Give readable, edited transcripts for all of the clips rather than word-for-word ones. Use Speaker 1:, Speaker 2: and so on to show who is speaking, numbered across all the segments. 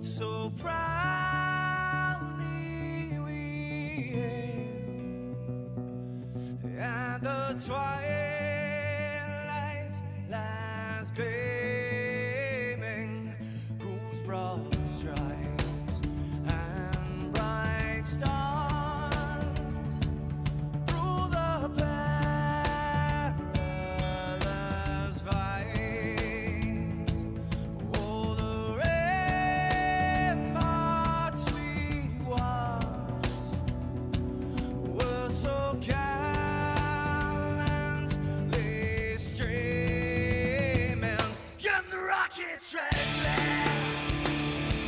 Speaker 1: so proudly we hailed, and the twilight's last gleaming, whose broad stripes and bright stars through the perilous fights, oh, the ramparts we watched were so gallantly streaming, and the rockets rattling,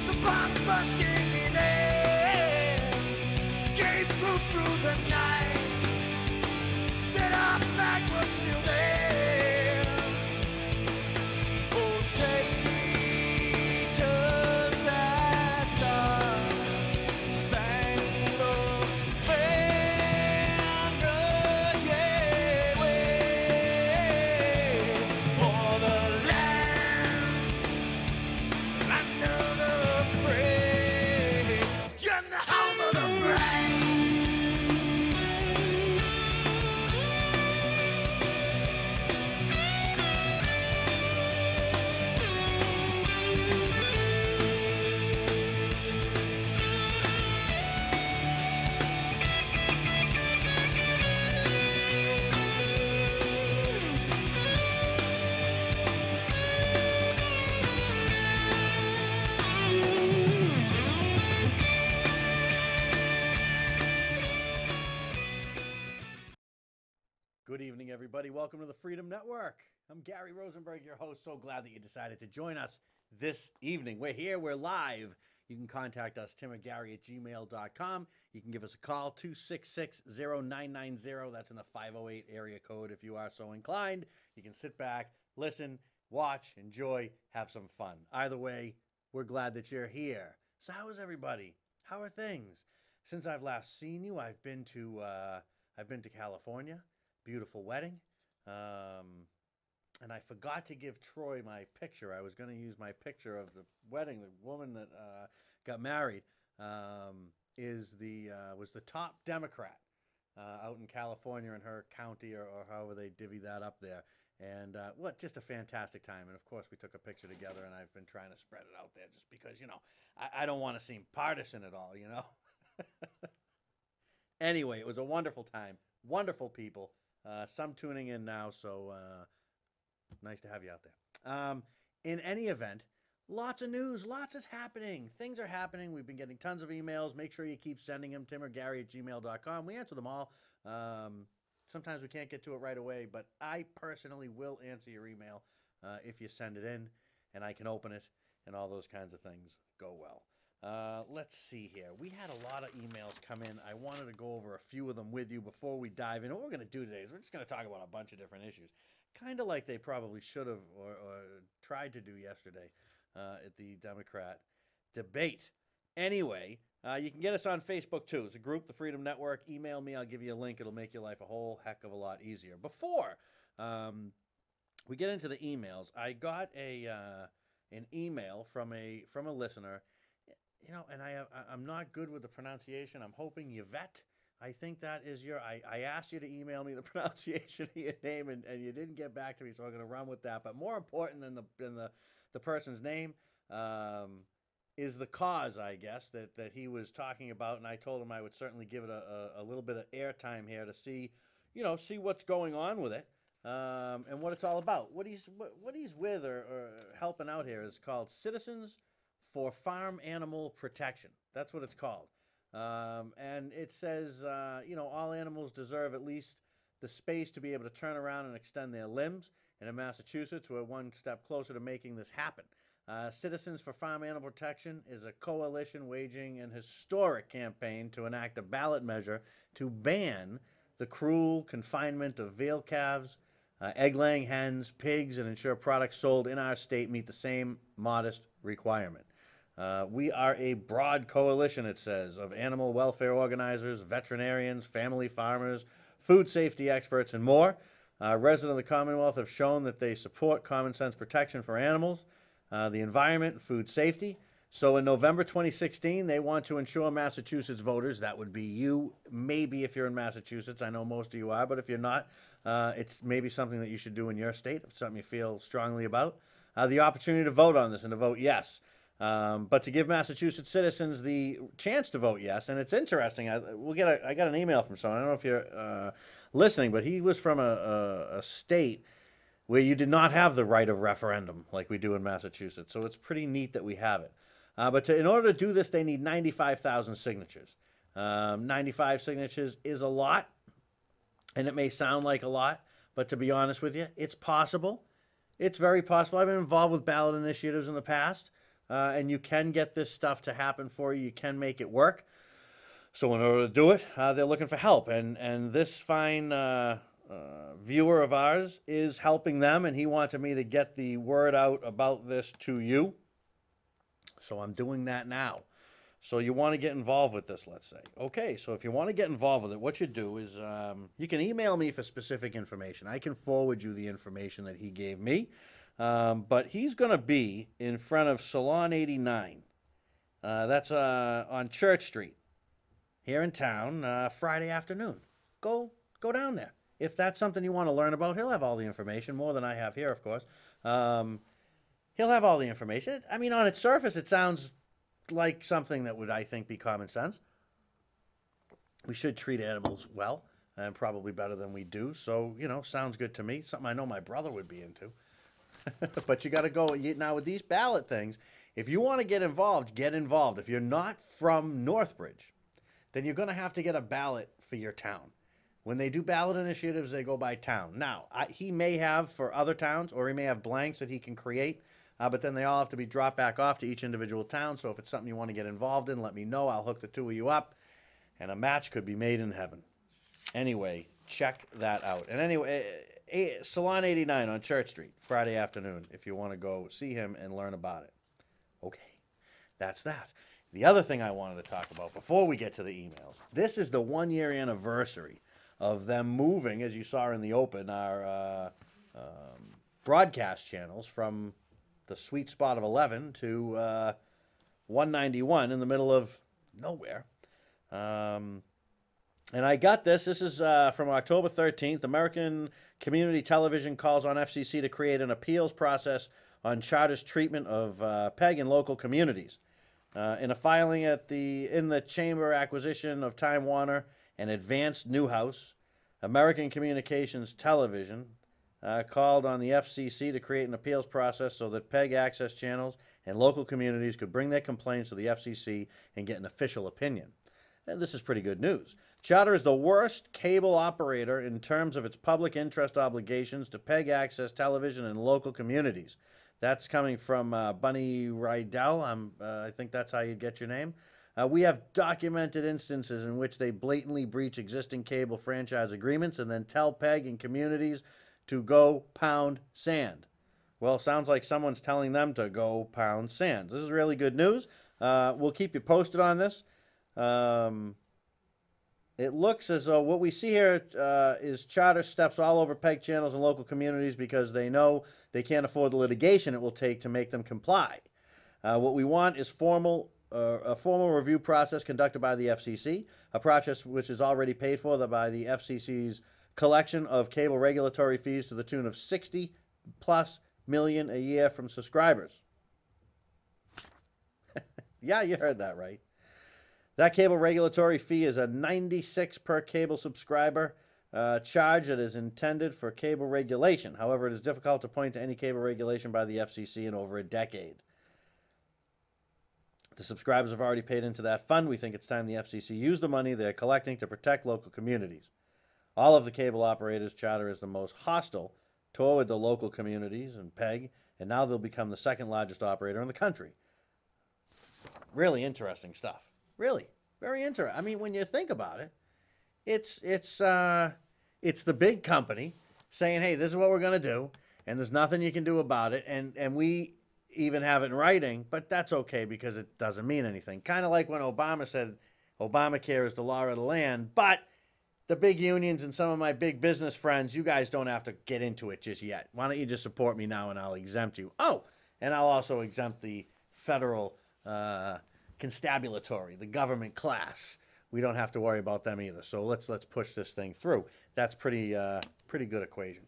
Speaker 1: the bombs bursting in air, gave proof through the night that our flag was still there. Oh, say does that star-spangled banner yet wave o'er the land under the fray, and the home of the brave.
Speaker 2: Good evening, everybody. Welcome to the Freedom Network. I'm Gary Rosenberg, your host. So glad that you decided to join us this evening. We're here. We're live. You can contact us, timorgary@gmail.com. You can give us a call, 266-0990. That's in the 508 area code if you are so inclined. You can sit back, listen, watch, enjoy, have some fun. Either way, we're glad that you're here. So how is everybody? How are things? Since I've last seen you, I've been to California. Beautiful wedding. And I forgot to give Troy my picture. I was going to use my picture of the wedding. The woman that got married was the top Democrat out in California in her county, or however they divvy that up there. And just a fantastic time. And of course, we took a picture together, and I've been trying to spread it out there just because, I don't want to seem partisan at all, Anyway, it was a wonderful time. Wonderful people. Some tuning in now, so nice to have you out there. In any event, lots of news, lots is happening. Things are happening. We've been getting tons of emails. Make sure you keep sending them, timorgary@gmail.com. We answer them all. Sometimes we can't get to it right away, but I personally will answer your email if you send it in, and I can open it, and all those kinds of things go well. Let's see here. We had a lot of emails come in. I wanted to go over a few of them with you before we dive in. What we're going to do today is we're just going to talk about a bunch of different issues, kind of like they probably should have or tried to do yesterday at the Democrat debate. Anyway, you can get us on Facebook, too. It's a group, the Freedom Network. Email me. I'll give you a link. It'll make your life a whole heck of a lot easier. Before we get into the emails, I got an email from a listener. And I'm not good with the pronunciation. I'm hoping Yvette. I think that is I asked you to email me the pronunciation of your name, and you didn't get back to me, so I'm going to run with that. But more important than the person's name is the cause, I guess, that he was talking about. And I told him I would certainly give it a little bit of airtime here to see what's going on with it and what it's all about. What he's with or helping out here is called Citizens for Farm Animal Protection. That's what it's called. And it says, all animals deserve at least the space to be able to turn around and extend their limbs. And in Massachusetts, we're one step closer to making this happen. Citizens for Farm Animal Protection is a coalition waging an historic campaign to enact a ballot measure to ban the cruel confinement of veal calves, egg-laying hens, pigs, and ensure products sold in our state meet the same modest requirement. We are a broad coalition, it says, of animal welfare organizers, veterinarians, family farmers, food safety experts, and more. Residents of the Commonwealth have shown that they support common sense protection for animals, the environment, and food safety. So in November 2016, they want to ensure Massachusetts voters, that would be you, maybe if you're in Massachusetts, I know most of you are, but if you're not, it's maybe something that you should do in your state, if something you feel strongly about, the opportunity to vote on this and to vote yes. But to give Massachusetts citizens the chance to vote yes, and it's interesting. I got an email from someone. I don't know if you're listening, but he was from a state where you did not have the right of referendum like we do in Massachusetts. So it's pretty neat that we have it. But in order to do this, they need 95,000 signatures. 95 signatures is a lot, and it may sound like a lot, but to be honest with you, it's possible. It's very possible. I've been involved with ballot initiatives in the past. And you can get this stuff to happen for you. You can make it work. So in order to do it, they're looking for help. And this fine viewer of ours is helping them, and he wanted me to get the word out about this to you. So I'm doing that now. So you want to get involved with this, let's say. Okay, so if you want to get involved with it, what you do is you can email me for specific information. I can forward you the information that he gave me. But he's going to be in front of Salon 89. That's on Church Street here in town Friday afternoon. Go down there. If that's something you want to learn about, he'll have all the information, more than I have here, of course. He'll have all the information. I mean, on its surface, it sounds like something that would, I think, be common sense. We should treat animals well, and probably better than we do. So, sounds good to me. Something I know my brother would be into. But you got to go now with these ballot things. If you want to get involved, get involved. If you're not from Northbridge, then you're going to have to get a ballot for your town. When they do ballot initiatives, they go by town. Now, he may have for other towns, or he may have blanks that he can create, but then they all have to be dropped back off to each individual town. So if it's something you want to get involved in, let me know. I'll hook the two of you up, and a match could be made in heaven. Anyway, check that out. And anyway, Salon 89 on Church Street, Friday afternoon, if you want to go see him and learn about it. Okay, that's that. The other thing I wanted to talk about before we get to the emails, this is the 1-year anniversary of them moving, as you saw in the open, our broadcast channels from the sweet spot of 11 to 191 in the middle of nowhere. And I got this. This is from October 13th. American Community Television calls on FCC to create an appeals process on Charter's treatment of PEG in local communities. In a filing in the Chamber acquisition of Time Warner and Advanced Newhouse, American Communications Television called on the FCC to create an appeals process so that PEG access channels and local communities could bring their complaints to the FCC and get an official opinion. And this is pretty good news. Charter is the worst cable operator in terms of its public interest obligations to PEG access television in local communities. That's coming from Bunny Rydell. I think that's how you get your name. We have documented instances in which they blatantly breach existing cable franchise agreements and then tell PEG and communities to go pound sand. Well, sounds like someone's telling them to go pound sand. This is really good news. We'll keep you posted on this. It looks as though what we see here is Charter steps all over PEG channels and local communities because they know they can't afford the litigation it will take to make them comply. What we want is a formal review process conducted by the FCC, a process which is already paid for by the FCC's collection of cable regulatory fees to the tune of $60+ million a year from subscribers. Yeah, you heard that right. That cable regulatory fee is a $96 per cable subscriber charge that is intended for cable regulation. However, it is difficult to point to any cable regulation by the FCC in over a decade. The subscribers have already paid into that fund. We think it's time the FCC use the money they're collecting to protect local communities. All of the cable operators, Charter is the most hostile toward the local communities and PEG, and now they'll become the second largest operator in the country. Really interesting stuff. Really, very interesting. I mean, when you think about it, it's the big company saying, "Hey, this is what we're going to do, and there's nothing you can do about it." And we even have it in writing, but that's okay because it doesn't mean anything. Kind of like when Obama said Obamacare is the law of the land, but the big unions and some of my big business friends, you guys don't have to get into it just yet. Why don't you just support me now and I'll exempt you? Oh, and I'll also exempt the federal constabulatory, the government class. We don't have to worry about them either. So let's push this thing through. That's pretty good equation.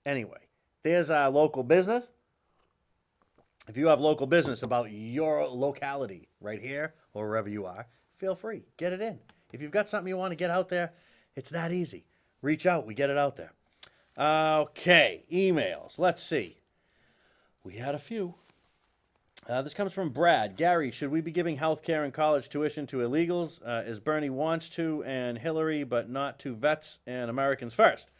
Speaker 2: Anyway, there's our local business. If you have local business about your locality right here or wherever you are, feel free, get it in. If you've got something you want to get out there, it's that easy. Reach out, we get it out there. Okay, emails. Let's see. We had a few. This comes from Brad. Gary, should we be giving health care and college tuition to illegals, as Bernie wants to, and Hillary, but not to vets and Americans first?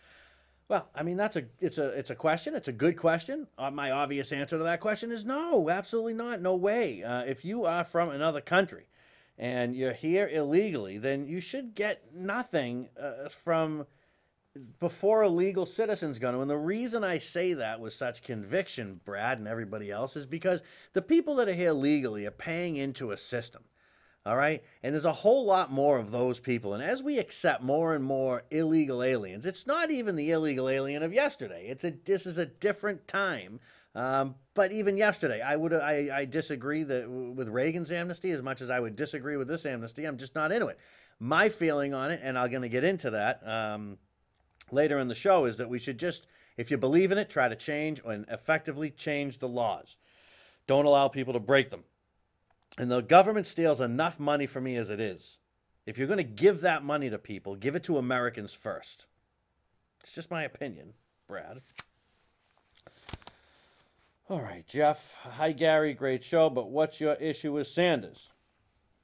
Speaker 2: Well, I mean, it's a question. It's a good question. My obvious answer to that question is no, absolutely not. No way. If you are from another country and you're here illegally, then you should get nothing from before a legal citizen's going to. And the reason I say that with such conviction, Brad and everybody else, is because the people that are here legally are paying into a system. All right? And there's a whole lot more of those people. And as we accept more and more illegal aliens, it's not even the illegal alien of yesterday. This is a different time. But even yesterday, I disagree with Reagan's amnesty as much as I would disagree with this amnesty. I'm just not into it. My feeling on it, and I'm going to get into that later in the show, is that we should just, if you believe in it, try to change and effectively change the laws. Don't allow people to break them. And the government steals enough money from me as it is. If you're going to give that money to people, give it to Americans first. It's just my opinion, Brad. All right, Jeff. Hi, Gary. Great show, but what's your issue with Sanders?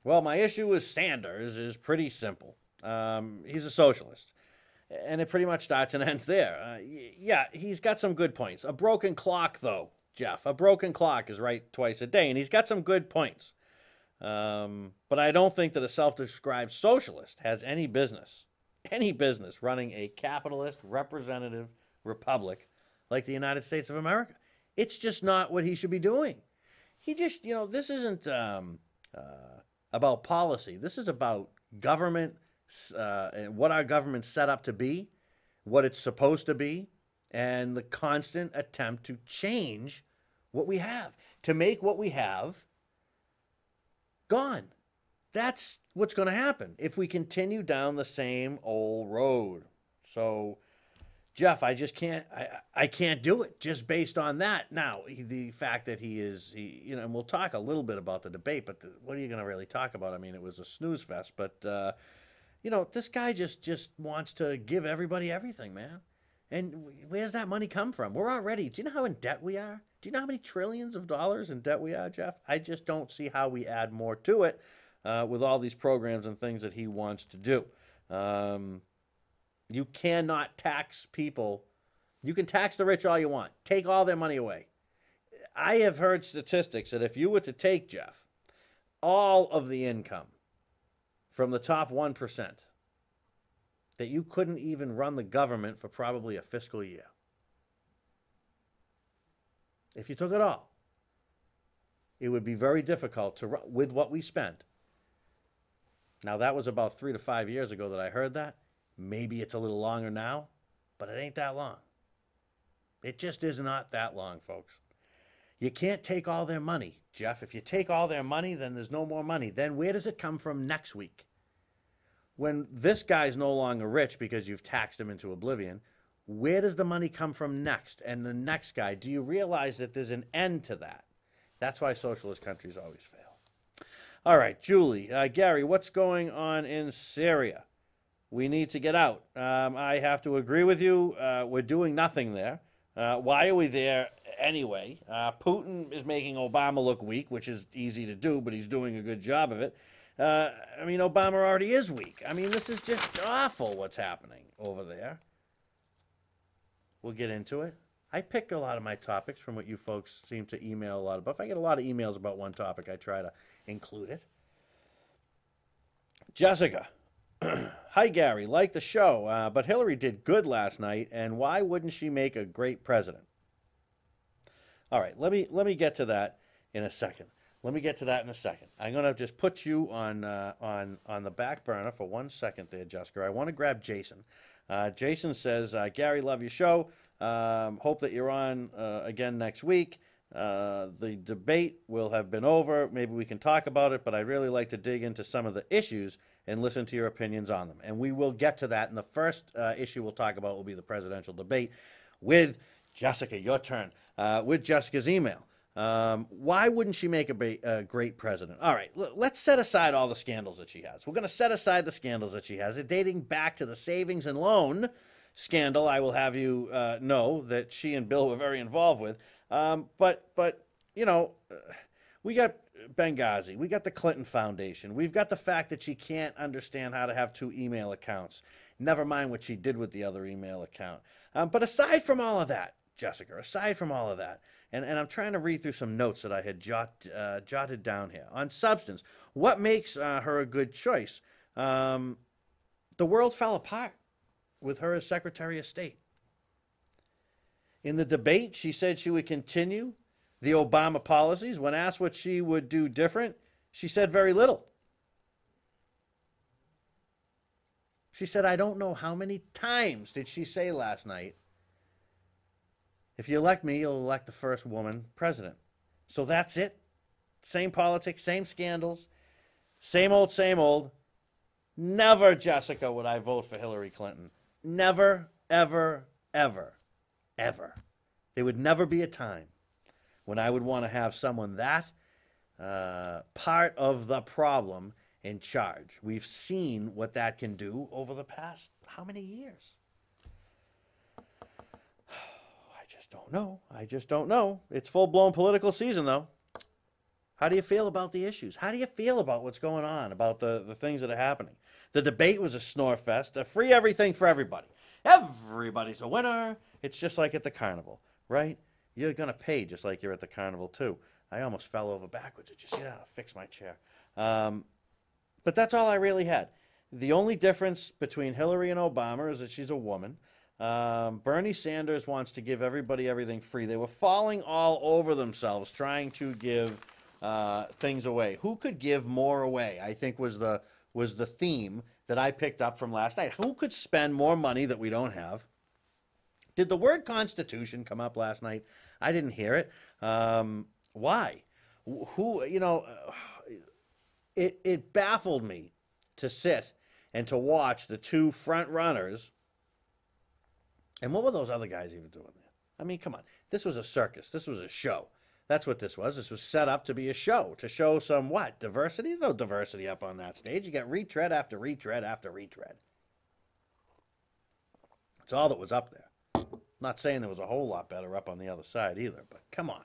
Speaker 2: Well, my issue with Sanders is pretty simple. He's a socialist. And it pretty much starts and ends there. Yeah, he's got some good points. A broken clock, though, Jeff. A broken clock is right twice a day, and he's got some good points. But I don't think that a self-described socialist has any business running a capitalist representative republic like the United States of America. It's just not what he should be doing. He just, this isn't about policy. This is about government and what our government's set up to be, what it's supposed to be, and the constant attempt to change what we have, to make what we have gone. That's what's going to happen if we continue down the same old road. So, Jeff, I just can't, I can't do it just based on that. Now, the fact that he and we'll talk a little bit about the debate, but what are you going to really talk about? I mean, it was a snooze fest, but, this guy just wants to give everybody everything, man. And where's that money come from? We're already, do you know how in debt we are? Do you know how many trillions of dollars in debt we are, Jeff? I just don't see how we add more to it with all these programs and things that he wants to do. You cannot tax people. You can tax the rich all you want. Take all their money away. I have heard statistics that if you were to take, Jeff, all of the income from the top 1%, that you couldn't even run the government for probably a fiscal year. If you took it all, it would be very difficult to run with what we spend. Now, that was about 3 to 5 years ago that I heard that. Maybe it's a little longer now, but it ain't that long. It just is not that long, folks. You can't take all their money, Jeff. If you take all their money, then there's no more money. Then where does it come from next week? When this guy's no longer rich because you've taxed him into oblivion, where does the money come from next? And the next guy, do you realize that there's an end to that? That's why socialist countries always fail. All right, Julie. Gary, what's going on in Syria? We need to get out. I have to agree with you. We're doing nothing there. Why are we there anyway? Putin is making Obama look weak, which is easy to do, but he's doing a good job of it. Obama already is weak. This is just awful what's happening over there. We'll get into it. I pick a lot of my topics from what you folks seem to email a lot about. If I get a lot of emails about one topic, I try to include it. Jessica. Hi, Gary. Like the show, but Hillary did good last night, and why wouldn't she make a great president? All right, let me get to that in a second. I'm going to just put you on the back burner for 1 second there, Jessica. I want to grab Jason. Jason says, Gary, love your show. Hope that you're on again next week. The debate will have been over. Maybe we can talk about it, but I'd really like to dig into some of the issues and listen to your opinions on them. And we will get to that. And the first issue we'll talk about will be the presidential debate with Jessica. Your turn. With Jessica's email. Why wouldn't she make a great president? All right, let's set aside all the scandals that she has. We're going to set aside the scandals that she has. It dating back to the savings and loan scandal, I will have you know that she and Bill were very involved with. But you know, we got Benghazi, we got the Clinton Foundation, we've got the fact that she can't understand how to have two email accounts. Never mind what she did with the other email account. But aside from all of that, Jessica, aside from all of that, and I'm trying to read through some notes that I had jotted down here on substance. What makes her a good choice? The world fell apart with her as Secretary of State. In the debate, she said she would continue the Obama policies. When asked what she would do different, she said very little. She said, I don't know how many times did she say last night, if you elect me, you'll elect the first woman president. So that's it. Same politics, same scandals, same old, same old. Never, Jessica, would I vote for Hillary Clinton. Never, ever, ever, ever. There would never be a time when I would want to have someone that part of the problem in charge. We've seen what that can do over the past how many years? I just don't know. It's full-blown political season, though. How do you feel about the issues? How do you feel about what's going on, about the things that are happening? The debate was a snore fest. Free everything for everybody. Everybody's a winner. It's just like at the carnival, right? You're going to pay just like you're at the carnival, too. I almost fell over backwards. Did you see that? I'll fix my chair. But that's all I really had. The only difference between Hillary and Obama is that she's a woman. Bernie Sanders wants to give everybody everything free. They were falling all over themselves trying to give things away. Who could give more away, I think was the theme that I picked up from last night. Who could spend more money that we don't have? Did the word Constitution come up last night? I didn't hear it. Why? Who, you know, it baffled me to sit and to watch the two front runners. And what were those other guys even doing there? I mean, come on. This was a circus. This was a show. That's what this was. This was set up to be a show, to show some, what, diversity? There's no diversity up on that stage. You got retread after retread after retread. That's all that was up there. Not saying there was a whole lot better up on the other side either, but come on.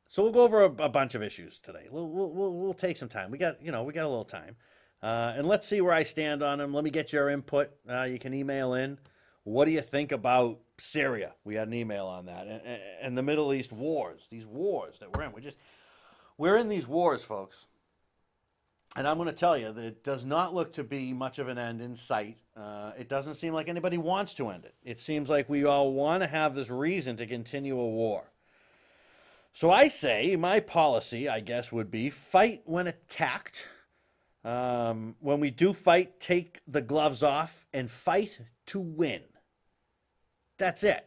Speaker 2: So we'll go over a bunch of issues today. We'll take some time. We got a little time. And let's see where I stand on them. Let me get your input. You can email in. What do you think about Syria? We had an email on that. And the Middle East wars, these wars that we're in. We're in these wars, folks. And I'm going to tell you that it does not look to be much of an end in sight. It doesn't seem like anybody wants to end it. It seems like we all want to have this reason to continue a war. So I say my policy, I guess, would be fight when attacked. When we do fight, take the gloves off and fight to win. That's it.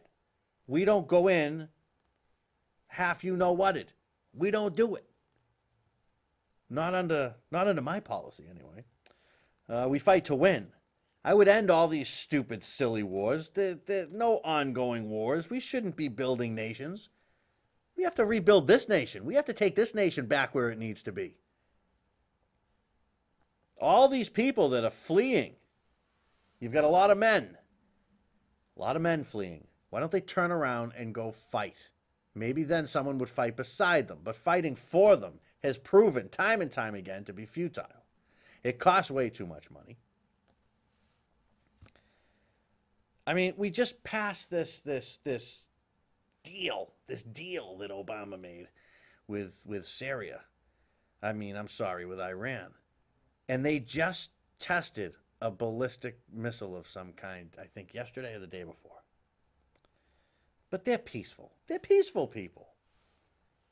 Speaker 2: We don't go in half you-know-whatted. We don't do it. Not under my policy, anyway. We fight to win. I would end all these stupid, silly wars. No ongoing wars. We shouldn't be building nations. We have to rebuild this nation. We have to take this nation back where it needs to be. All these people that are fleeing, you've got a lot of men fleeing. Why don't they turn around and go fight? Maybe then someone would fight beside them, but fighting for them has proven time and time again to be futile. It costs way too much money. I mean, we just passed this deal that Obama made with Syria. I mean, I'm sorry, with Iran. And they just tested a ballistic missile of some kind, I think yesterday or the day before. But they're peaceful. They're peaceful people.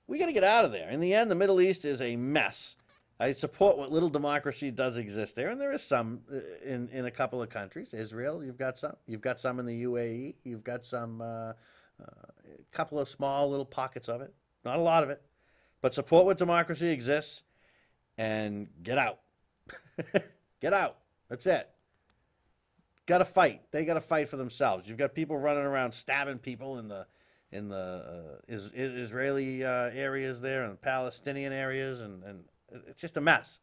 Speaker 2: We got to get out of there. In the end, the Middle East is a mess. I support what little democracy does exist there, and there is some in a couple of countries. Israel, you've got some. You've got some in the UAE. You've got some A couple of small little pockets of it, not a lot of it, but support what democracy exists and get out. Get out. That's it. Got to fight. They got to fight for themselves. You've got people running around stabbing people in the Israeli areas there and Palestinian areas, and it's just a mess.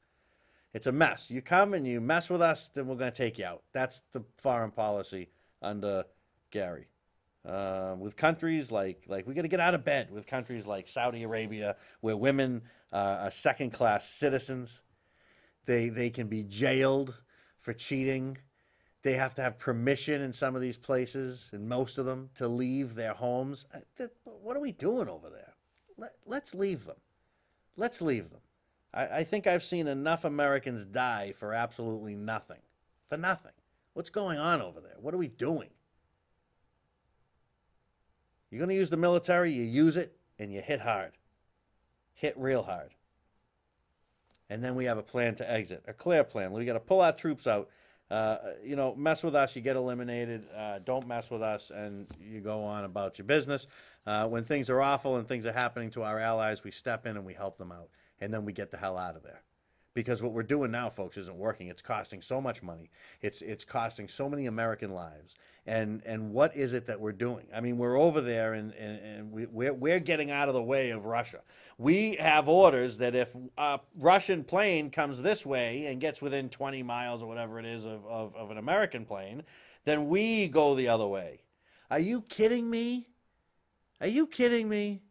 Speaker 2: It's a mess. You come and you mess with us, then we're going to take you out. That's the foreign policy under Gary. With countries like we got to get out of bed with countries like Saudi Arabia, where women are second-class citizens. They can be jailed for cheating. They have to have permission in some of these places, and most of them, to leave their homes. What are we doing over there? Let's leave them. Let's leave them. I think I've seen enough Americans die for absolutely nothing. For nothing. What's going on over there? What are we doing? You're going to use the military, you use it, and you hit hard. Hit real hard. And then we have a plan to exit, a clear plan. We got to pull our troops out. Mess with us, you get eliminated. Don't mess with us, and you go on about your business. When things are awful and things are happening to our allies, we step in and we help them out. And then we get the hell out of there. Because what we're doing now, folks, isn't working. It's costing so much money. It's costing so many American lives. And what is it that we're doing? I mean, we're over there, and we're getting out of the way of Russia. We have orders that if a Russian plane comes this way and gets within 20 miles or whatever it is of an American plane, then we go the other way. Are you kidding me? Are you kidding me?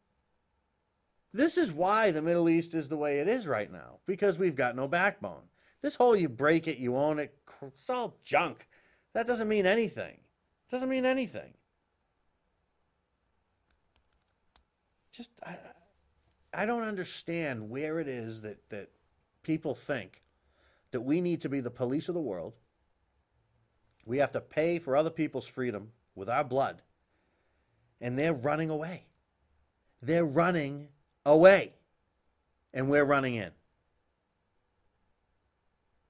Speaker 2: This is why the Middle East is the way it is right now, because we've got no backbone. This whole you break it, you own it, it's all junk. That doesn't mean anything. It doesn't mean anything. Just, I don't understand where it is that people think that we need to be the police of the world. We have to pay for other people's freedom with our blood. And they're running away. They're running away, and we're running in.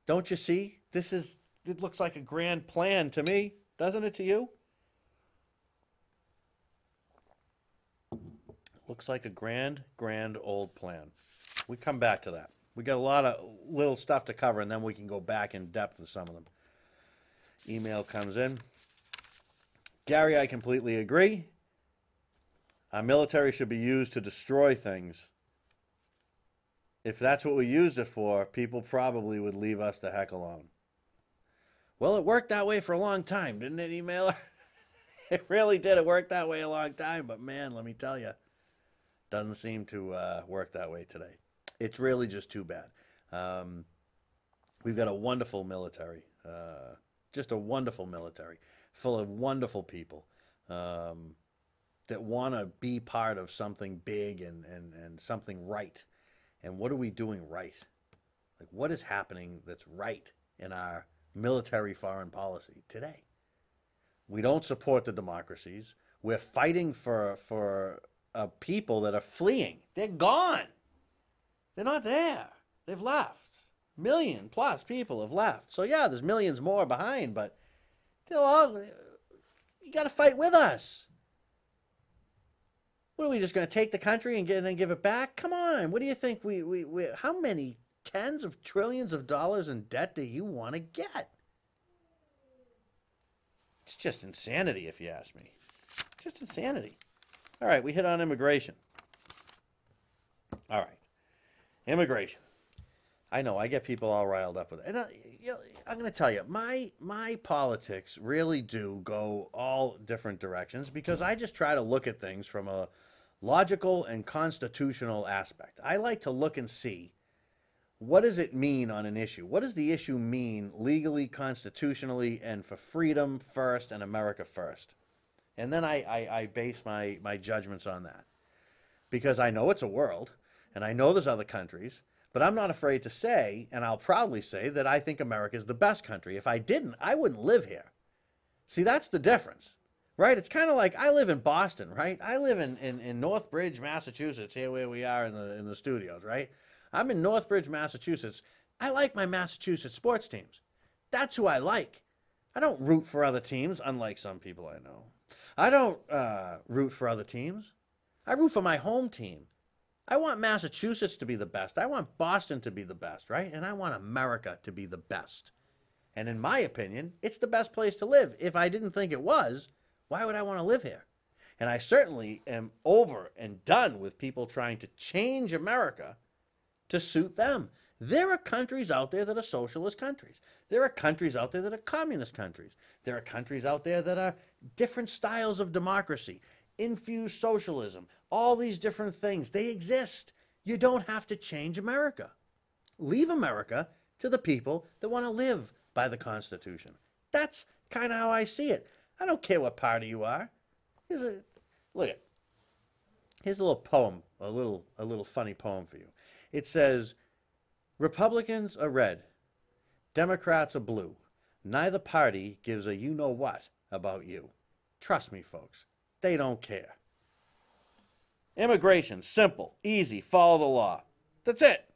Speaker 2: Don't you see? It looks like a grand plan to me, doesn't it to you? Looks like a grand old plan. We come back to that. We got a lot of little stuff to cover, and then we can go back in depth with some of them. Email comes in. Gary, I completely agree. Our military should be used to destroy things. If that's what we used it for, people probably would leave us the heck alone. Well, it worked that way for a long time, didn't it, emailer? It really did. It worked that way a long time, but man, let me tell you, doesn't seem to work that way today. It's really just too bad. We've got a wonderful military, just a wonderful military, full of wonderful people. That want to be part of something big and something right. And what are we doing right? Like, what is happening that's right in our military foreign policy today? We don't support the democracies. We're fighting for people that are fleeing. They're gone. They're not there. They've left. Million plus people have left. So yeah, there's millions more behind, but you got to fight with us. What are we just going to take the country and then give it back? Come on. What do you think we how many tens of trillions of dollars in debt do you want to get? It's just insanity, if you ask me. Just insanity. All right, we hit on immigration. All right. Immigration. I know, I get people all riled up with it. And I'm going to tell you, my politics really do go all different directions because I just try to look at things from a logical and constitutional aspect. I like to look and see, what does it mean on an issue? What does the issue mean legally, constitutionally, and for freedom first and America first? And then I base my judgments on that. Because I know it's a world, and I know there's other countries, but I'm not afraid to say, and I'll proudly say, that I think America is the best country. If I didn't, I wouldn't live here. See, that's the difference, right? It's kind of like I live in Boston, right? I live in Northbridge, Massachusetts, here where we are in the studios, right? I'm in Northbridge, Massachusetts. I like my Massachusetts sports teams. That's who I like. I don't root for other teams, unlike some people I know. I don't root for other teams. I root for my home team. I want Massachusetts to be the best. I want Boston to be the best, right? And I want America to be the best. And in my opinion, it's the best place to live. If I didn't think it was, why would I want to live here? And I certainly am over and done with people trying to change America to suit them. There are countries out there that are socialist countries. There are countries out there that are communist countries. There are countries out there that are different styles of democracy, infused socialism, all these different things. They exist. You don't have to change America. Leave America to the people that want to live by the Constitution. That's kind of how I see it. I don't care what party you are. Look at. Here's a little poem, a little funny poem for you. It says, Republicans are red, Democrats are blue. Neither party gives a you-know-what about you. Trust me, folks, they don't care. Immigration, simple, easy, follow the law. That's it.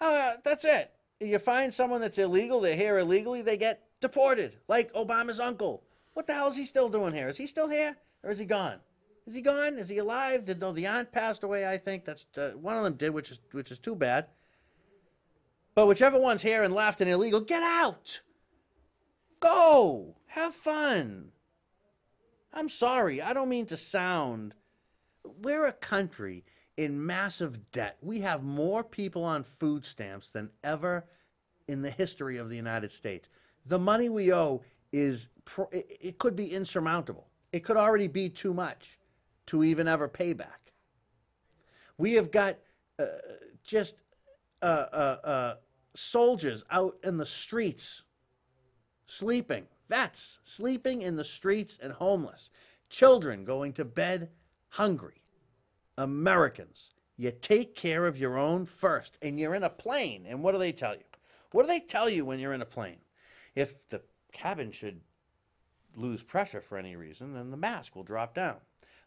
Speaker 2: That's it. You find someone that's illegal, they're here illegally, they get deported, like Obama's uncle. What the hell is he still doing here? Is he still here, or is he gone? Is he gone? Is he alive? No, the aunt passed away, I think. That's one of them did, which is too bad. But whichever one's here and left and illegal, get out. Go. Have fun. I'm sorry. I don't mean to sound. We're a country in massive debt. We have more people on food stamps than ever in the history of the United States. The money we owe it could be insurmountable. It could already be too much to even ever pay back. We have got soldiers out in the streets sleeping, vets sleeping in the streets and homeless, children going to bed hungry. Americans, you take care of your own first, and you're in a plane, and what do they tell you? What do they tell you when you're in a plane? If the cabin should lose pressure for any reason, then the mask will drop down.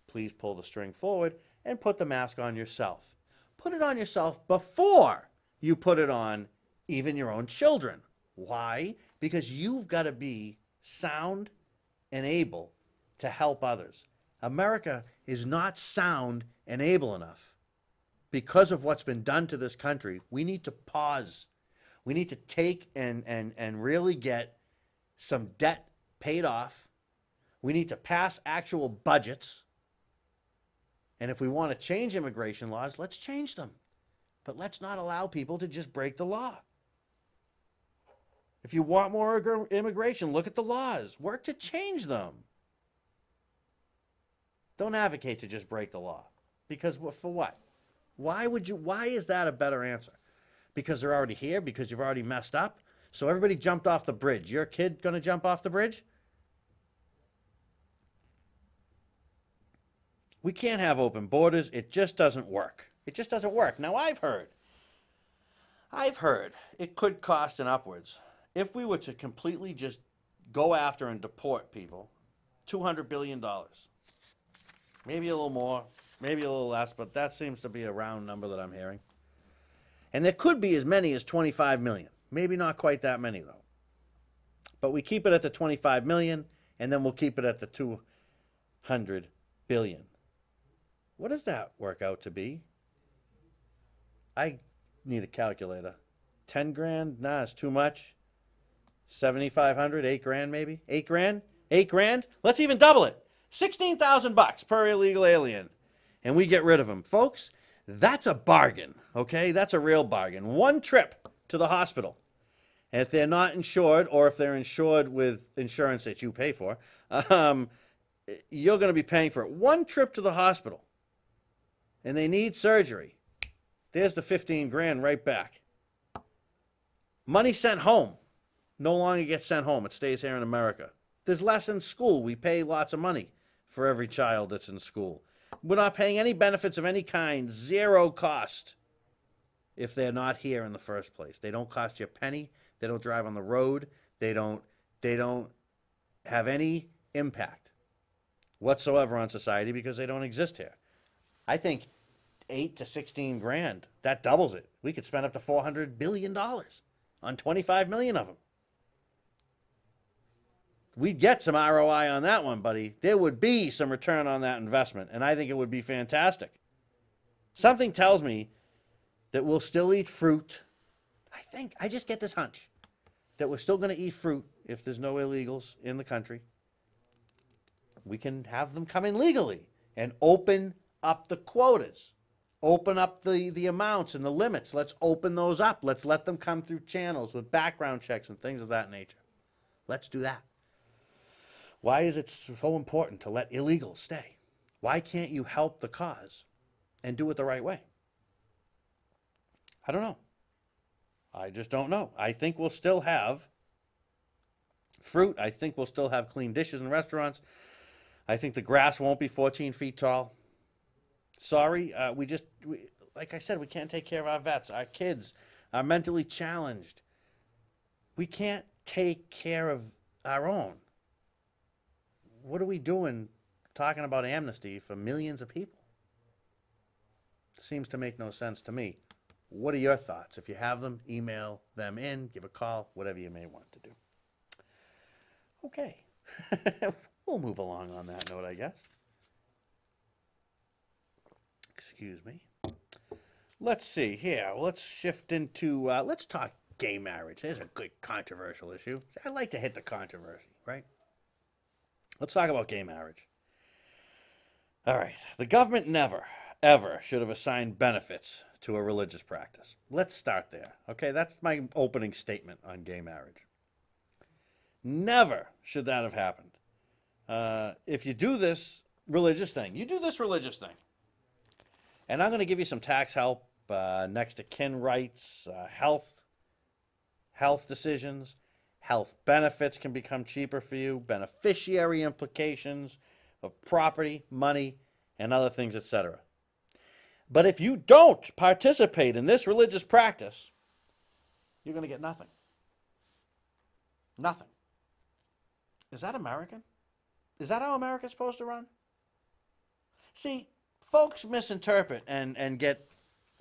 Speaker 2: Please pull the string forward and put the mask on yourself. Put it on yourself before you put it on even your own children. Why? Because you've got to be sound and able to help others. America is not sound and able enough. Because of what's been done to this country, we need to pause. We need to take and really get some debt paid off. We need to pass actual budgets. And if we want to change immigration laws, let's change them. But let's not allow people to just break the law. If you want more immigration, look at the laws. Work to change them. Don't advocate to just break the law. Because for what? Why is that a better answer? Because they're already here? Because you've already messed up? So everybody jumped off the bridge. Your kid going to jump off the bridge? We can't have open borders. It just doesn't work. It just doesn't work. Now, I've heard it could cost an upwards. If we were to completely just go after and deport people, $200 billion. Maybe a little more, maybe a little less, but that seems to be a round number that I'm hearing. And there could be as many as 25 million. Maybe not quite that many, though. But we keep it at the 25 million, and then we'll keep it at the 200 billion. What does that work out to be? I need a calculator. 10 grand? Nah, it's too much. 7,500, 8 grand maybe? 8 grand? 8 grand? Let's even double it. $16,000 per illegal alien. And we get rid of them. Folks, that's a bargain, okay? That's a real bargain. One trip to the hospital. And if they're not insured, or if they're insured with insurance that you pay for, you're going to be paying for it. One trip to the hospital. And they need surgery. There's the 15 grand right back. Money sent home no longer gets sent home. It stays here in America. There's less in school. We pay lots of money for every child that's in school. We're not paying any benefits of any kind, zero cost, if they're not here in the first place. They don't cost you a penny. They don't drive on the road. They don't have any impact whatsoever on society because they don't exist here. I think 8 to 16 grand, that doubles it. We could spend up to $400 billion on 25 million of them. we'd get some ROI on that one, buddy. There would be some return on that investment, and I think it would be fantastic. Something tells me that we'll still eat fruit. I just get this hunch that we're still going to eat fruit if there's no illegals in the country. We can have them come in legally and open up the quotas, open up the amounts and the limits. Let's open those up. Let's let them come through channels with background checks and things of that nature. Let's do that. Why is it so important to let illegals stay? Why can't you help the cause and do it the right way? I don't know. I just don't know. I think we'll still have fruit. I think we'll still have clean dishes in restaurants. I think the grass won't be 14 feet tall. Sorry, like I said, we can't take care of our vets, our kids, our mentally challenged. We can't take care of our own. What are we doing talking about amnesty for millions of people? Seems to make no sense to me. What are your thoughts? If you have them, email them in, give a call, whatever you may want to do. Okay. We'll move along on that note, I guess. Excuse me. Let's see here. Let's shift into, let's talk gay marriage. There's a good controversial issue. I like to hit the controversy, right? Let's talk about gay marriage. All right. The government never, ever should have assigned benefits to a religious practice. Let's start there. Okay, that's my opening statement on gay marriage. Never should that have happened. If you do this religious thing, and I'm going to give you some tax help, next to kin rights, health decisions, health benefits can become cheaper for you, beneficiary implications of property, money, and other things, etc. But if you don't participate in this religious practice, you're going to get nothing. Nothing. Is that American? Is that how America's supposed to run? See, folks misinterpret and get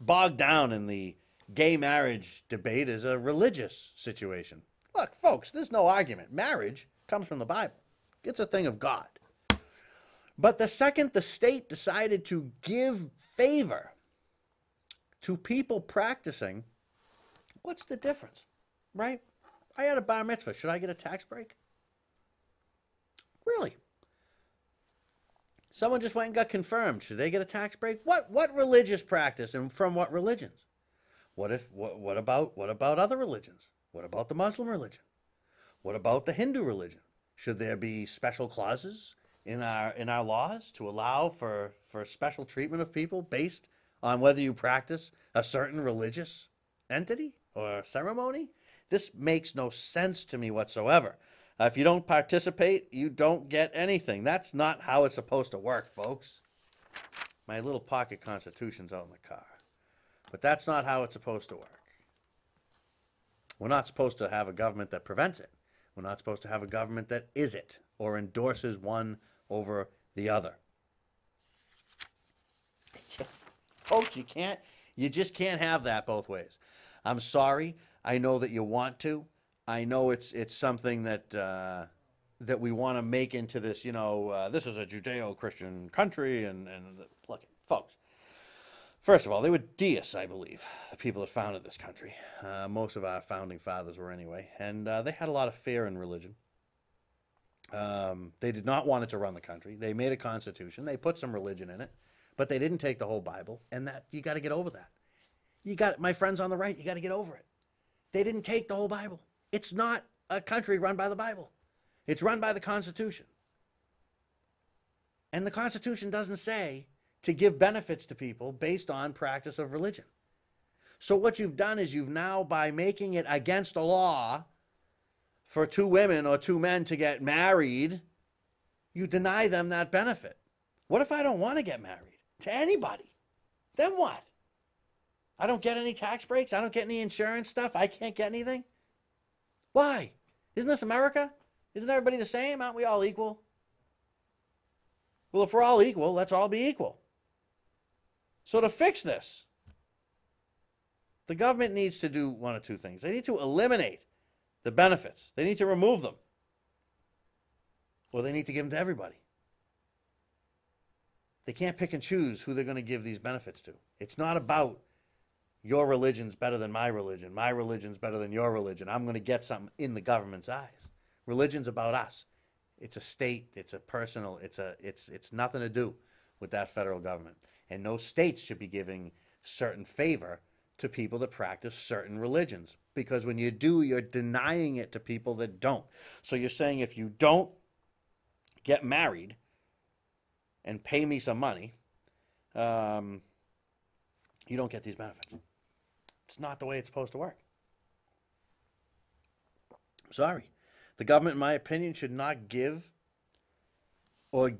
Speaker 2: bogged down in the gay marriage debate as a religious situation. Look, folks, there's no argument. Marriage comes from the Bible. It's a thing of God. But the second the state decided to give favor to people practicing, what's the difference, right? I had a bar mitzvah. Should I get a tax break? Really? Someone just went and got confirmed. Should they get a tax break? What religious practice and from what religions? What about other religions? What about the Muslim religion? What about the Hindu religion? Should there be special clauses in our laws to allow for special treatment of people based on whether you practice a certain religious entity or ceremony? This makes no sense to me whatsoever. If you don't participate, you don't get anything. That's not how it's supposed to work, folks. My little pocket constitution's out in the car. But that's not how it's supposed to work. We're not supposed to have a government that prevents it. We're not supposed to have a government that is it or endorses one over the other. Folks, you just can't have that both ways. I'm sorry. I know that you want to. I know it's something that that we want to make into this, this is a Judeo-Christian country. And look, folks, first of all, they were deists, I believe, the people that founded this country. Most of our founding fathers were anyway. And they had a lot of fear in religion. They did not want it to run the country. They made a constitution. They put some religion in it. But they didn't take the whole Bible. And that you got to get over that. My friends on the right, you got to get over it. They didn't take the whole Bible. It's not a country run by the Bible. It's run by the Constitution. And the Constitution doesn't say to give benefits to people based on practice of religion. So what you've done is you've now, by making it against the law for two women or two men to get married, you deny them that benefit. What if I don't want to get married to anybody? Then what? I don't get any tax breaks? I don't get any insurance stuff? I can't get anything? Why? Isn't this America? Isn't everybody the same? Aren't we all equal? Well, if we're all equal, let's all be equal. So to fix this, the government needs to do one of two things. They need to eliminate the benefits. They need to remove them. or they need to give them to everybody. They can't pick and choose who they're going to give these benefits to. It's not about your religion's better than my religion's better than your religion. I'm going to get something in the government's eyes. Religion's about us. It's a state, it's a personal, it's nothing to do with that federal government. And no states should be giving certain favor to people that practice certain religions. Because when you do, you're denying it to people that don't. So you're saying if you don't get married and pay me some money, you don't get these benefits. It's not the way it's supposed to work. Sorry. The government, in my opinion, should not give or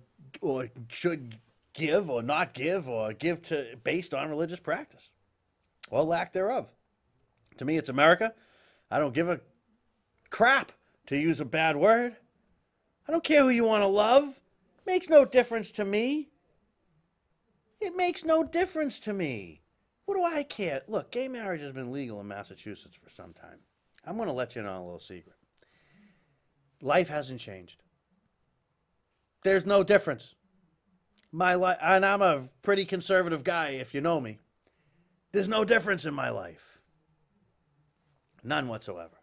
Speaker 2: should give or not give or give to based on religious practice or lack thereof. To me, it's America. I don't give a crap, to use a bad word. I don't care who you want to love. Makes no difference to me. It makes no difference to me. What do I care? Look, gay marriage has been legal in Massachusetts for some time. I'm going to let you in on a little secret. Life hasn't changed. There's no difference. My life, and I'm a pretty conservative guy, if you know me. There's no difference in my life. None whatsoever.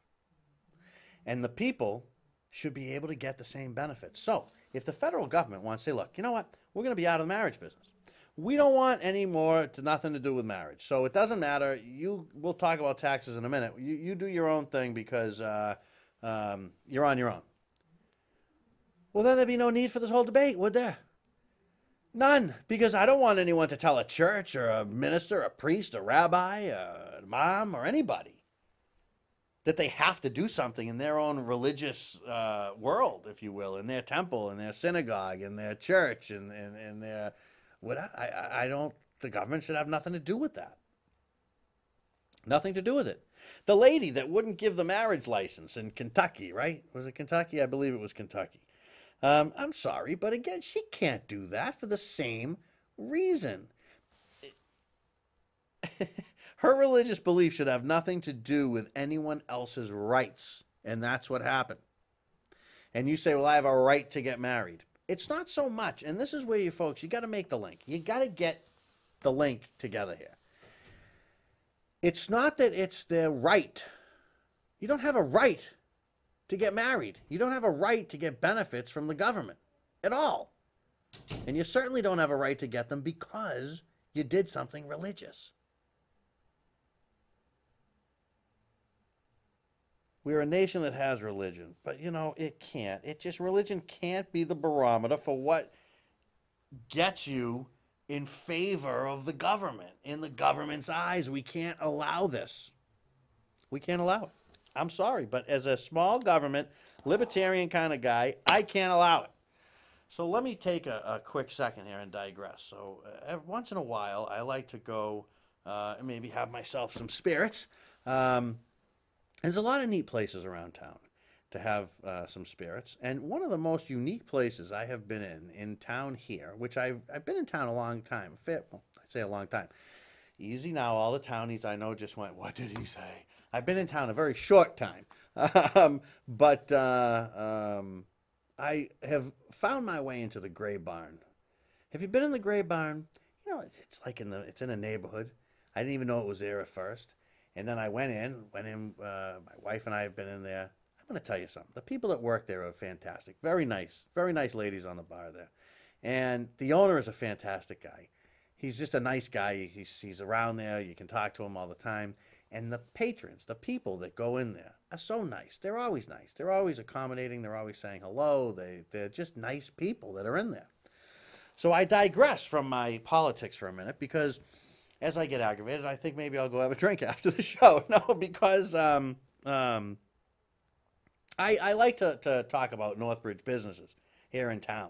Speaker 2: And the people should be able to get the same benefits. So, if the federal government wants to say, look, you know what? We're going to be out of the marriage business. We don't want any more nothing to do with marriage. So it doesn't matter. We'll talk about taxes in a minute. You do your own thing because you're on your own. Well, then there'd be no need for this whole debate, would there? None, because I don't want anyone to tell a church or a minister, a priest, a rabbi, a mom, or anybody that they have to do something in their own religious world, if you will, in their temple, in their synagogue, in their church, in their... I don't... The government should have nothing to do with that. Nothing to do with it. The lady that wouldn't give the marriage license in Kentucky, right? Was it Kentucky? I believe it was Kentucky. I'm sorry, but again, she can't do that for the same reason. Her religious belief should have nothing to do with anyone else's rights, and that's what happened. And you say, well, I have a right to get married. It's not so much, and this is where you folks, you got to make the link. You got to get the link together here. It's not that it's their right. You don't have a right to get married. You don't have a right to get benefits from the government at all. And you certainly don't have a right to get them because you did something religious. We're a nation that has religion, but you know, it can't. Religion can't be the barometer for what gets you in favor of the government. In the government's eyes, we can't allow this. We can't allow it. I'm sorry, but as a small government, libertarian kind of guy, I can't allow it. So let me take a quick second here and digress. So once in a while, I like to go and maybe have myself some spirits. There's a lot of neat places around town to have some spirits. And one of the most unique places I have been in town here, which I've been in town a long time. I'd say a long time. Easy now, all the townies I know just went, what did he say? I've been in town a very short time. But I have found my way into the Gray Barn. Have you been in the Gray Barn? You know, it's like it's in a neighborhood. I didn't even know it was there at first. And then I went in, my wife and I have been in there. I'm going to tell you something. The people that work there are fantastic. Very nice ladies on the bar there. And the owner is a fantastic guy. He's just a nice guy. He's around there. You can talk to him all the time. And the patrons, the people that go in there are so nice. They're always nice. They're always accommodating. They're always saying hello. They're just nice people that are in there. So I digress from my politics for a minute because as I get aggravated, I think maybe I'll go have a drink after the show. No, because I like to talk about Northbridge businesses here in town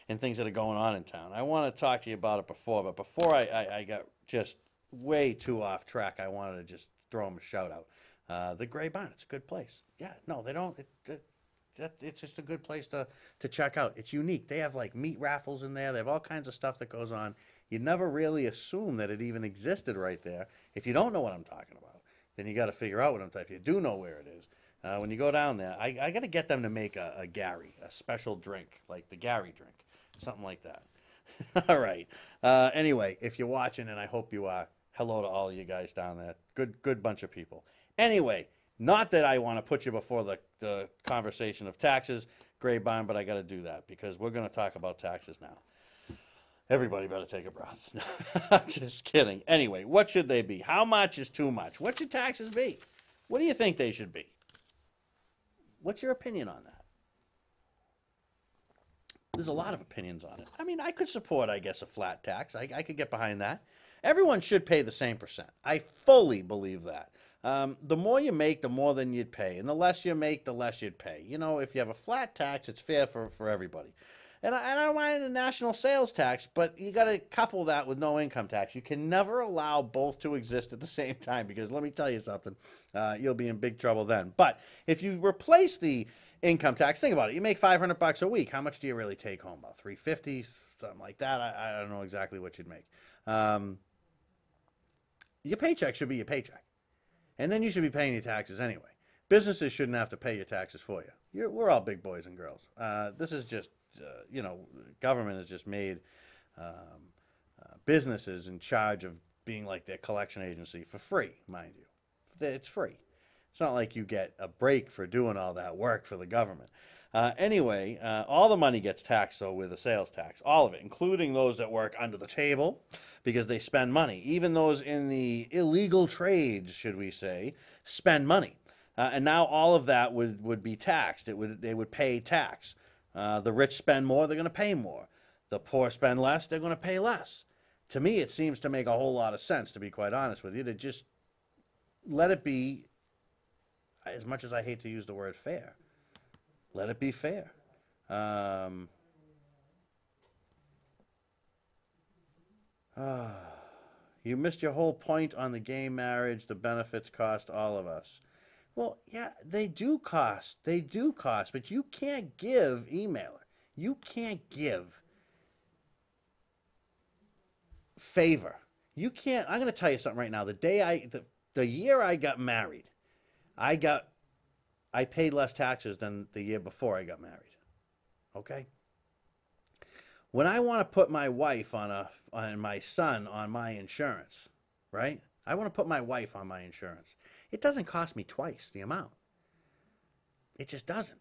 Speaker 2: and things that are going on in town. I want to talk to you about it before, but before I got just way too off track, I wanted to just throw them a shout out. The Gray Barn, it's a good place. Yeah, no, they don't. It's just a good place to check out. It's unique. They have like meat raffles in there. They have all kinds of stuff that goes on. You never really assume that it even existed right there. If you don't know what I'm talking about, then you got to figure out what I'm talking about. If you do know where it is, When you go down there, I got to get them to make a Gary, a special drink, like the Gary drink, something like that. All right. Anyway, if you're watching, and I hope you are, hello to all of you guys down there. Good bunch of people. Anyway, not that I want to put you before the conversation of taxes, Grapevine, but I got to do that because we're going to talk about taxes now. Everybody better take a breath. Just kidding. Anyway, what should they be? How much is too much? What should taxes be? What do you think they should be? What's your opinion on that? There's a lot of opinions on it. I mean, I could support, I guess, a flat tax. I could get behind that. Everyone should pay the same percent. I fully believe that. The more you make, the more than you'd pay. And the less you make, the less you'd pay. You know, if you have a flat tax, it's fair for everybody. And I don't mind a national sales tax, but you got to couple that with no income tax. You can never allow both to exist at the same time because let me tell you something, you'll be in big trouble then. But if you replace the income tax, think about it. You make $500 a week. How much do you really take home? About $350, something like that. I don't know exactly what you'd make. Your paycheck should be your paycheck, and then you should be paying your taxes anyway. Businesses shouldn't have to pay your taxes for you. We're all big boys and girls. This is just you know, government has just made businesses in charge of being like their collection agency for free, mind you. It's free. It's not like you get a break for doing all that work for the government. Anyway, all the money gets taxed, though, with a sales tax. All of it, including those that work under the table because they spend money. Even those in the illegal trades, should we say, spend money. And now all of that would be taxed. They would pay tax. The rich spend more, they're going to pay more. The poor spend less, they're going to pay less. To me, it seems to make a whole lot of sense, to be quite honest with you, to just let it be, as much as I hate to use the word fair, let it be fair. You missed your whole point on the gay marriage. The benefits cost all of us. Well, yeah, they do cost. They do cost, but you can't give, emailer. You can't give favor. You can't. I'm going to tell you something right now. The year I got married, I paid less taxes than the year before I got married. Okay? When I want to put my wife and my son on my insurance, right? I want to put my wife on my insurance. It doesn't cost me twice the amount. It just doesn't.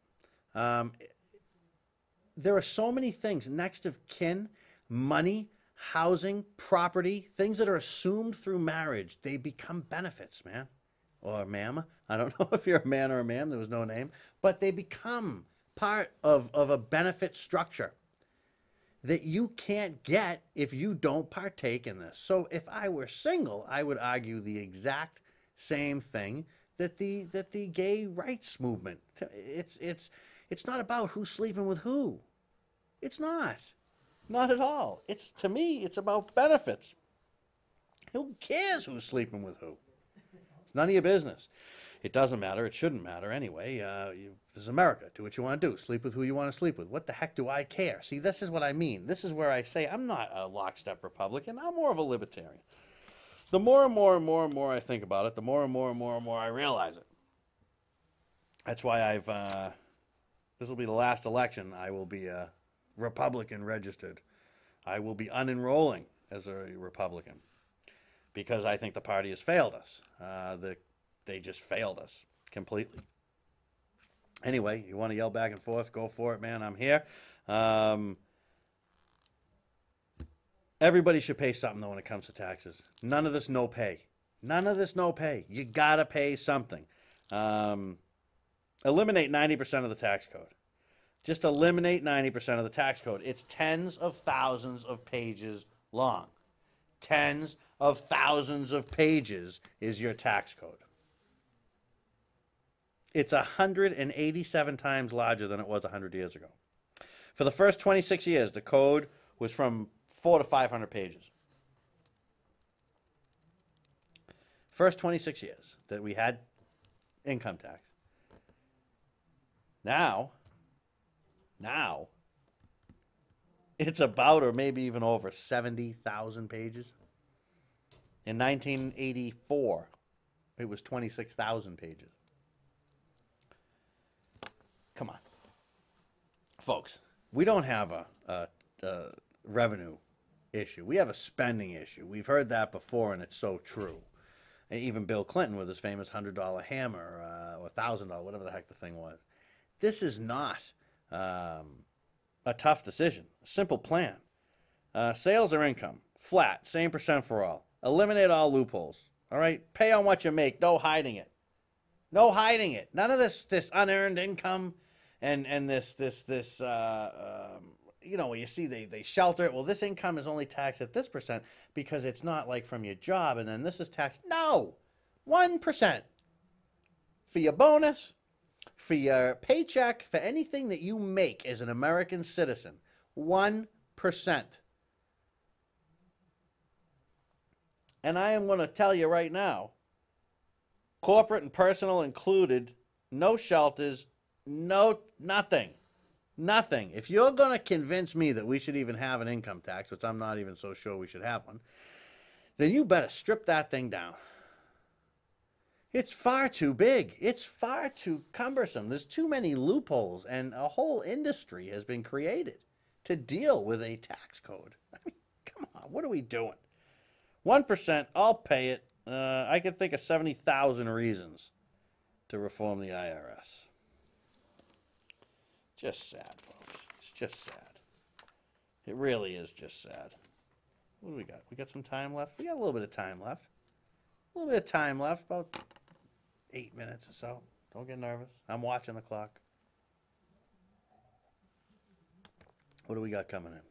Speaker 2: There are so many things, next of kin, money, housing, property, things that are assumed through marriage. They become benefits, man. Or ma'am. I don't know if you're a man or a ma'am. There was no name. But they become part of a benefit structure that you can't get if you don't partake in this. So if I were single, I would argue the exact same thing that the gay rights movement. It's not about who's sleeping with who. It's not at all. To me, it's about benefits. Who cares who's sleeping with who? It's none of your business. It doesn't matter. It shouldn't matter anyway. This is America. Do what you want to do. Sleep with who you want to sleep with. What the heck do I care? See, this is what I mean. This is where I say I'm not a lockstep Republican. I'm more of a libertarian. The more and more and more and more I think about it, the more and more and more and more I realize it. That's why this will be the last election. I will be a Republican registered. I will be unenrolling as a Republican because I think the party has failed us. They just failed us completely. Anyway, you want to yell back and forth, go for it, man. I'm here. Everybody should pay something, though, when it comes to taxes. None of this no pay. None of this no pay. You got to pay something. Eliminate 90% of the tax code. Just eliminate 90% of the tax code. It's tens of thousands of pages long. Tens of thousands of pages is your tax code. It's 187 times larger than it was 100 years ago. For the first 26 years, the code was from 400 to 500 pages. First 26 years that we had income tax. Now, it's about or maybe even over 70,000 pages. In 1984, it was 26,000 pages. Come on. Folks, we don't have a revenue issue. We have a spending issue. We've heard that before, and it's so true. And even Bill Clinton with his famous $100 hammer or $1,000, whatever the heck the thing was. This is not a tough decision. A simple plan. Sales or income, flat, same percent for all. Eliminate all loopholes. All right, pay on what you make. No hiding it. No hiding it. None of this unearned income and this where you see they shelter it. Well, this income is only taxed at this percent because it's not like from your job, and then this is taxed. No, 1% for your bonus, for your paycheck, for anything that you make as an American citizen. 1%. And I am going to tell you right now, corporate and personal included, no shelters, nothing. Nothing. If you're going to convince me that we should even have an income tax, which I'm not even so sure we should have one, then you better strip that thing down. It's far too big. It's far too cumbersome. There's too many loopholes, and a whole industry has been created to deal with a tax code. I mean, come on, what are we doing? 1%, I'll pay it. I can think of 70,000 reasons to reform the IRS. Just sad, folks. It's just sad. It really is just sad. What do we got? We got some time left? We got a little bit of time left. A little bit of time left, about 8 minutes or so. Don't get nervous. I'm watching the clock. What do we got coming in?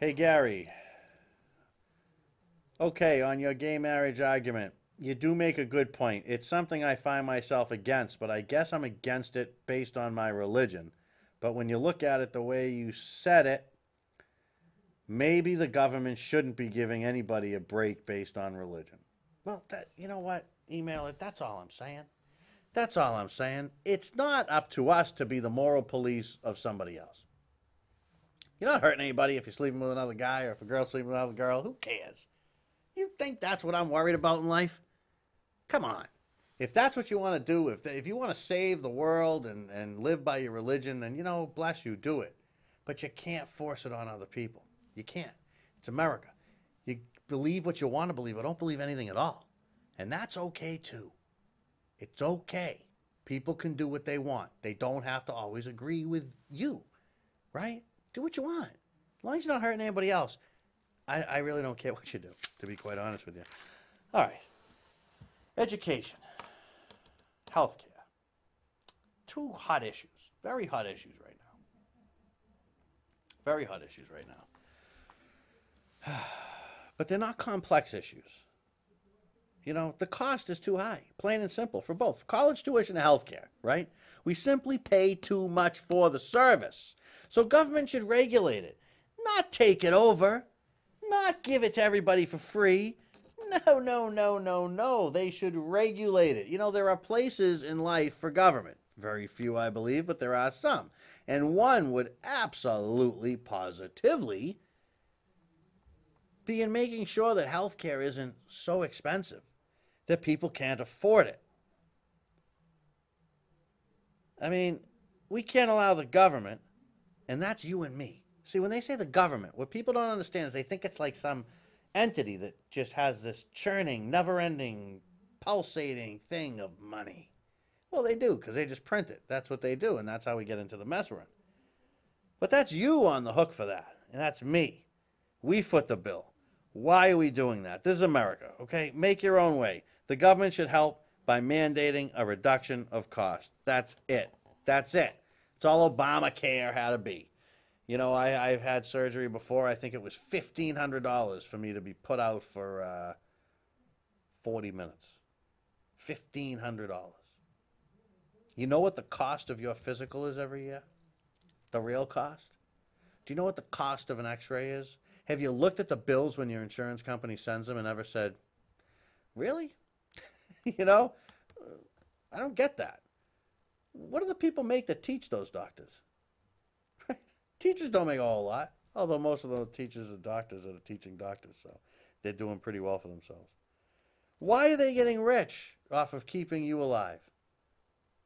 Speaker 2: Hey, Gary. Okay, on your gay marriage argument, you do make a good point. It's something I find myself against, but I guess I'm against it based on my religion. But when you look at it the way you said it, maybe the government shouldn't be giving anybody a break based on religion. Well, you know what? Email it. That's all I'm saying. That's all I'm saying. It's not up to us to be the moral police of somebody else. You're not hurting anybody if you're sleeping with another guy or if a girl's sleeping with another girl. Who cares? You think that's what I'm worried about in life? Come on. If that's what you want to do, if you want to save the world and live by your religion, then, bless you, do it. But you can't force it on other people. You can't. It's America. You believe what you want to believe or don't believe anything at all. And that's okay, too. It's okay. People can do what they want. They don't have to always agree with you, right? Do what you want. As long as you're not hurting anybody else. I really don't care what you do, to be quite honest with you. All right. Education. Healthcare. Two hot issues. Very hot issues right now. Very hot issues right now. But they're not complex issues. The cost is too high, plain and simple, for both. College tuition and healthcare, right? We simply pay too much for the service. So government should regulate it, not take it over. Not give it to everybody for free. No. They should regulate it. There are places in life for government. Very few, I believe, but there are some. And one would absolutely, positively be in making sure that health care isn't so expensive that people can't afford it. I mean, we can't allow the government, and that's you and me. See, when they say the government, what people don't understand is they think it's like some entity that just has this churning, never-ending, pulsating thing of money. Well, they do, because they just print it. That's what they do, and that's how we get into the mess we're in. But that's you on the hook for that, and that's me. We foot the bill. Why are we doing that? This is America, okay? Make your own way. The government should help by mandating a reduction of cost. That's it. That's it. It's all Obamacare had to be. I've had surgery before. I think it was $1,500 for me to be put out for 40 minutes. $1,500. You know what the cost of your physical is every year? The real cost? Do you know what the cost of an x-ray is? Have you looked at the bills when your insurance company sends them and ever said, really? I don't get that. What do the people make that teach those doctors? Teachers don't make a whole lot, although most of the teachers are doctors that are teaching doctors, so they're doing pretty well for themselves. Why are they getting rich off of keeping you alive?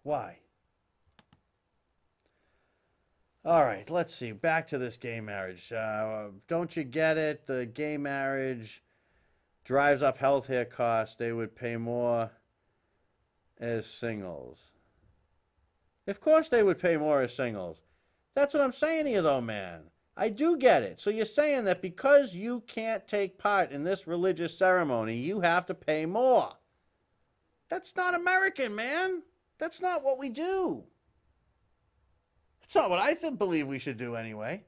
Speaker 2: Why? All right, let's see. Back to this gay marriage. Don't you get it? The gay marriage drives up healthcare costs. They would pay more as singles. Of course they would pay more as singles. That's what I'm saying to you, though, man. I do get it. So you're saying that because you can't take part in this religious ceremony, you have to pay more. That's not American, man. That's not what we do. That's not what I believe we should do anyway.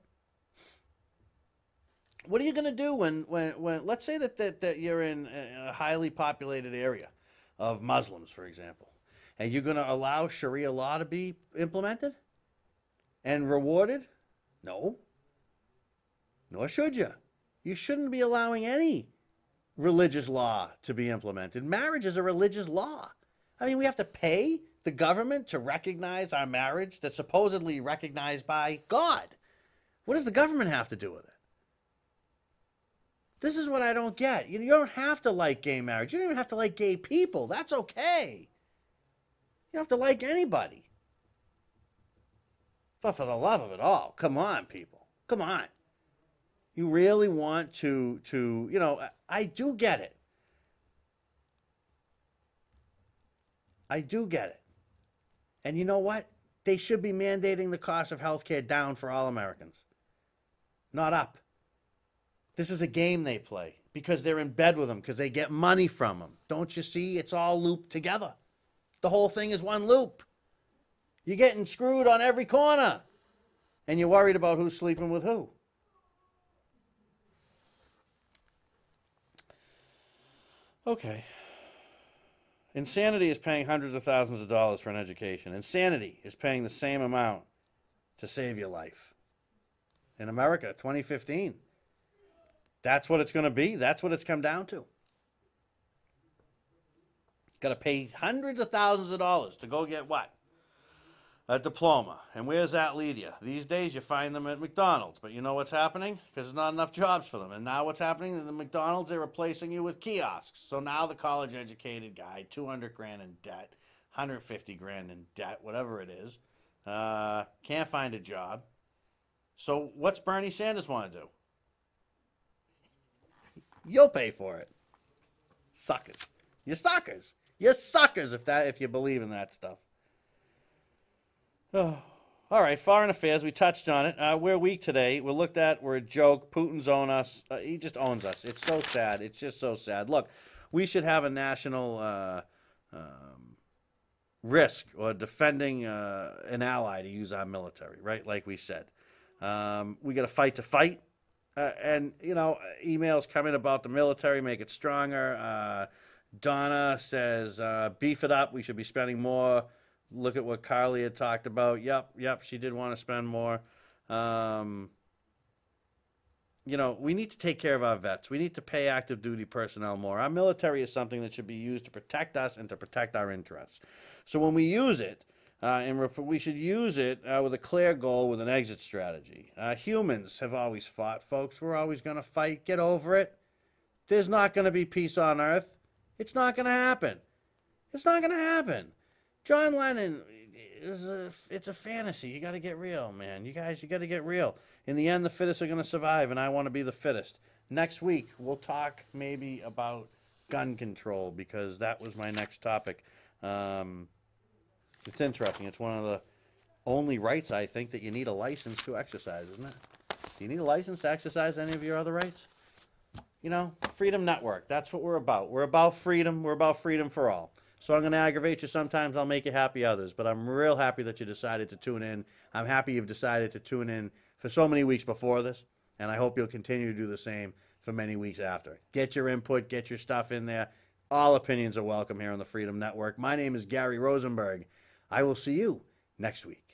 Speaker 2: What are you going to do when let's say that you're in a highly populated area of Muslims, for example, and you're going to allow Sharia law to be implemented and rewarded? No. Nor should you. You shouldn't be allowing any religious law to be implemented. Marriage is a religious law. I mean, we have to pay the government to recognize our marriage that's supposedly recognized by God. What does the government have to do with it? This is what I don't get. You don't have to like gay marriage. You don't even have to like gay people. That's okay. You don't have to like anybody. But for the love of it all, come on, people. Come on. You really want to I do get it. I do get it. And you know what? They should be mandating the cost of health care down for all Americans, not up. This is a game they play because they're in bed with them, because they get money from them. Don't you see? It's all looped together. The whole thing is one loop. You're getting screwed on every corner. And you're worried about who's sleeping with who. Okay. Insanity is paying hundreds of thousands of dollars for an education. Insanity is paying the same amount to save your life. In America, 2015. That's what it's going to be. That's what it's come down to. Got to pay hundreds of thousands of dollars to go get what? A diploma. And where does that lead you? These days you find them at McDonald's. But you know what's happening? Because there's not enough jobs for them. And now what's happening? In the McDonald's, they're replacing you with kiosks. So now the college-educated guy, 200 grand in debt, 150 grand in debt, whatever it is, can't find a job. So what's Bernie Sanders want to do? You'll pay for it. Suckers. You're suckers. You're suckers if you believe in that stuff. Oh. All right, foreign affairs. We touched on it. We're weak today. We're looked at. We're a joke. Putin's own us. He just owns us. It's so sad. It's just so sad. Look, we should have a national risk or defending an ally to use our military, right? Like we said. We got to fight to fight. And, emails come in about the military, make it stronger. Donna says, beef it up. We should be spending more. Look at what Carly had talked about. Yep, she did want to spend more. We need to take care of our vets. We need to pay active duty personnel more. Our military is something that should be used to protect us and to protect our interests. So when we use it, we should use it with a clear goal, with an exit strategy. Humans have always fought, folks. We're always going to fight. Get over it. There's not going to be peace on Earth. It's not going to happen. It's not going to happen. John Lennon, it's a fantasy. You got to get real, man. You got to get real. In the end, the fittest are going to survive, and I want to be the fittest. Next week, we'll talk maybe about gun control, because that was my next topic. It's interesting. It's one of the only rights, I think, that you need a license to exercise, isn't it? Do you need a license to exercise any of your other rights? Freedom Network. That's what we're about. We're about freedom. We're about freedom for all. So I'm going to aggravate you sometimes. I'll make you happy others. But I'm real happy that you decided to tune in. I'm happy you've decided to tune in for so many weeks before this. And I hope you'll continue to do the same for many weeks after. Get your input. Get your stuff in there. All opinions are welcome here on the Freedom Network. My name is Gary Rosenberg. I will see you next week.